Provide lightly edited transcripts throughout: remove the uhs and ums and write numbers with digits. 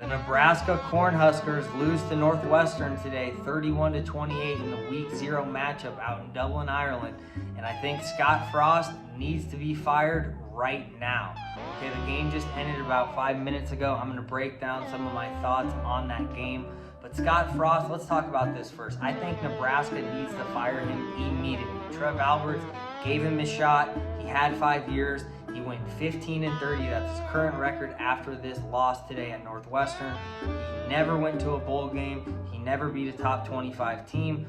Nebraska Cornhuskers lose to Northwestern today, 31-28 in the Week 0 matchup out in Dublin, Ireland. And I think Scott Frost needs to be fired right now. Okay, the game just ended about 5 minutes ago. I'm going to break down some of my thoughts on that game. But Scott Frost, let's talk about this first. I think Nebraska needs to fire him immediately. Trev Alberts gave him his shot. He had 5 years. He went 15-30. That's his current record after this loss today at Northwestern. He never went to a bowl game. He never beat a top 25 team.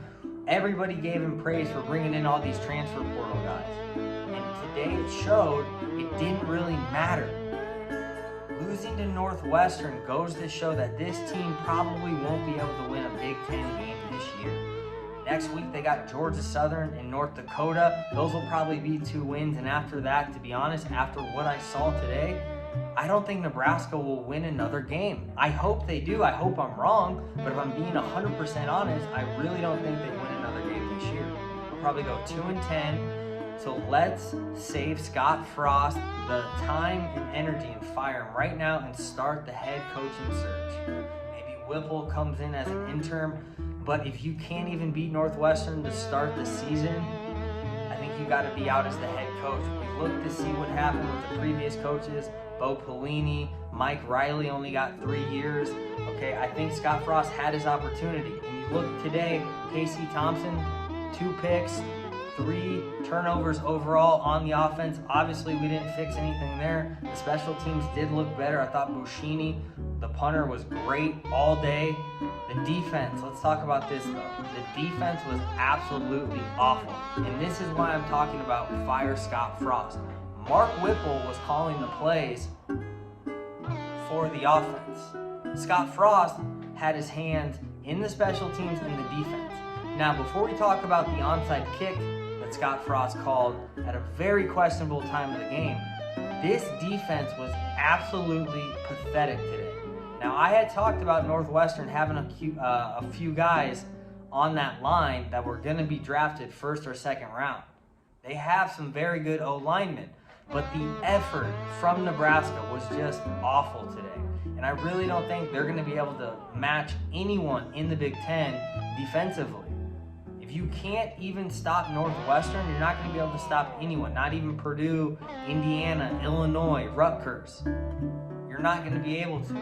Everybody gave him praise for bringing in all these transfer portal guys. And today it showed it didn't really matter. Losing to Northwestern goes to show that this team probably won't be able to win a Big Ten game this year. Next week, they got Georgia Southern and North Dakota. Those will probably be 2 wins. And after that, to be honest, after what I saw today, I don't think Nebraska will win another game. I hope they do. I hope I'm wrong. But if I'm being 100% honest, I really don't think they win another game this year. They'll probably go 2-10. So let's save Scott Frost the time and energy and fire him right now and start the head coaching search. Maybe Whipple comes in as an interim. But if you can't even beat Northwestern to start the season, I think you got to be out as the head coach. We looked to see what happened with the previous coaches. Bo Pelini, Mike Riley only got 3 years. Okay, I think Scott Frost had his opportunity. And you look today, Casey Thompson, 2 picks, 3 turnovers overall on the offense. Obviously, we didn't fix anything there. The special teams did look better. I thought Bushini, the punter, was great all day. The defense, let's talk about this though. The defense was absolutely awful. And this is why I'm talking about fire Scott Frost. Mark Whipple was calling the plays for the offense. Scott Frost had his hands in the special teams and the defense. Now, before we talk about the onside kick that Scott Frost called at a very questionable time of the game, this defense was absolutely pathetic today. Now, I had talked about Northwestern having a few guys on that line that were going to be drafted first or second round. They have some very good O-linemen, but the effort from Nebraska was just awful today. And I really don't think they're going to be able to match anyone in the Big Ten defensively. If you can't even stop Northwestern, you're not going to be able to stop anyone, not even Purdue, Indiana, Illinois, Rutgers. You're not going to be able to.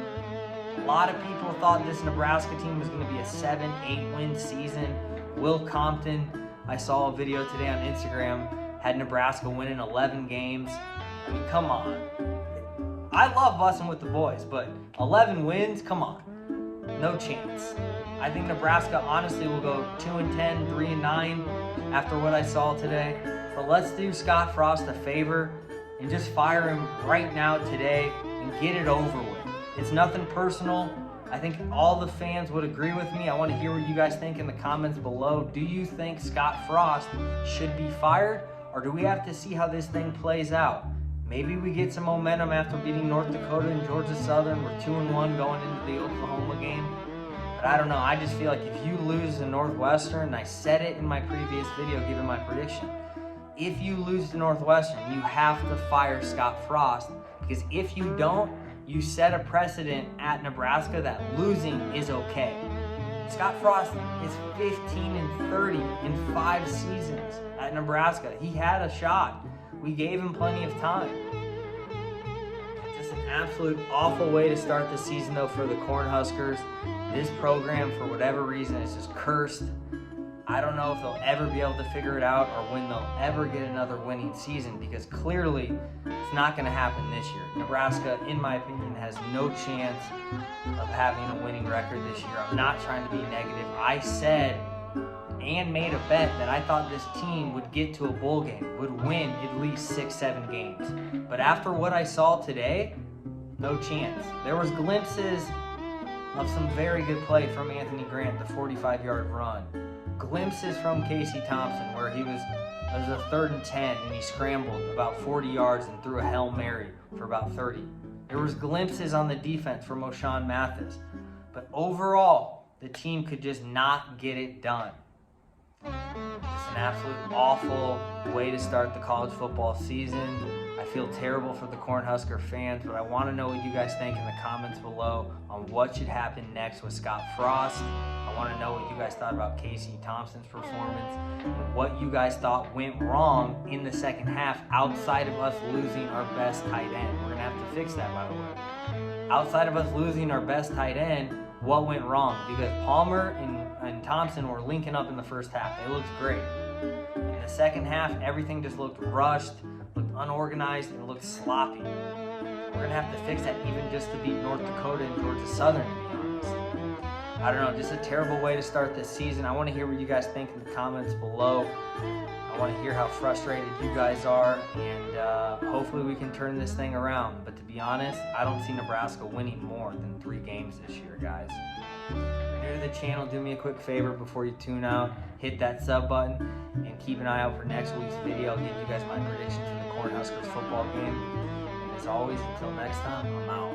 A lot of people thought this Nebraska team was going to be a 7-8 win season. Will Compton, I saw a video today on Instagram, had Nebraska winning 11 games. I mean, come on. I love busting with the boys, but 11 wins, come on. No chance. I think Nebraska honestly will go 2-10, 3-9 after what I saw today. But let's do Scott Frost a favor and just fire him right now today and get it over with. It's nothing personal. I think all the fans would agree with me. I want to hear what you guys think in the comments below. Do you think Scott Frost should be fired, or do we have to see how this thing plays out? Maybe we get some momentum after beating North Dakota and Georgia Southern. We're 2-1 going into the Oklahoma game. But I don't know. I just feel like if you lose to Northwestern, and I said it in my previous video giving my prediction, if you lose to Northwestern, you have to fire Scott Frost, because if you don't, you set a precedent at Nebraska that losing is okay. Scott Frost is 15-30 in 5 seasons at Nebraska. He had a shot. We gave him plenty of time. Just an absolute awful way to start the season, though, for the Cornhuskers. This program, for whatever reason, is just cursed. I don't know if they'll ever be able to figure it out or when they'll ever get another winning season, because clearly it's not going to happen this year. Nebraska, in my opinion, has no chance of having a winning record this year. I'm not trying to be negative. I said and made a bet that I thought this team would get to a bowl game, would win at least 6-7 games. But after what I saw today, no chance. There was glimpses of some very good play from Anthony Grant, the 45-yard run. Glimpses from Casey Thompson where it was a 3rd and 10 and he scrambled about 40 yards and threw a Hail Mary for about 30. There was glimpses on the defense from O'Shawn Mathis. But overall, the team could just not get it done. It's an absolute awful way to start the college football season. I feel terrible for the Cornhusker fans, but I want to know what you guys think in the comments below on what should happen next with Scott Frost. I want to know what you guys thought about Casey Thompson's performance and what you guys thought went wrong in the second half outside of us losing our best tight end. We're going to have to fix that, by the way. Outside of us losing our best tight end, what went wrong? Because Palmer and Thompson were linking up in the first half. They looked great. In the second half, everything just looked rushed, looked unorganized, and looked sloppy. We're going to have to fix that even just to beat North Dakota and Georgia Southern, to be honest. I don't know, just a terrible way to start this season. I want to hear what you guys think in the comments below. I want to hear how frustrated you guys are, and hopefully we can turn this thing around. But to be honest, I don't see Nebraska winning more than 3 games this year, guys. If you're new to the channel, do me a quick favor before you tune out. Hit that sub button and keep an eye out for next week's video. I'll give you guys my predictions for the Cornhuskers football game. And as always, until next time, I'm out.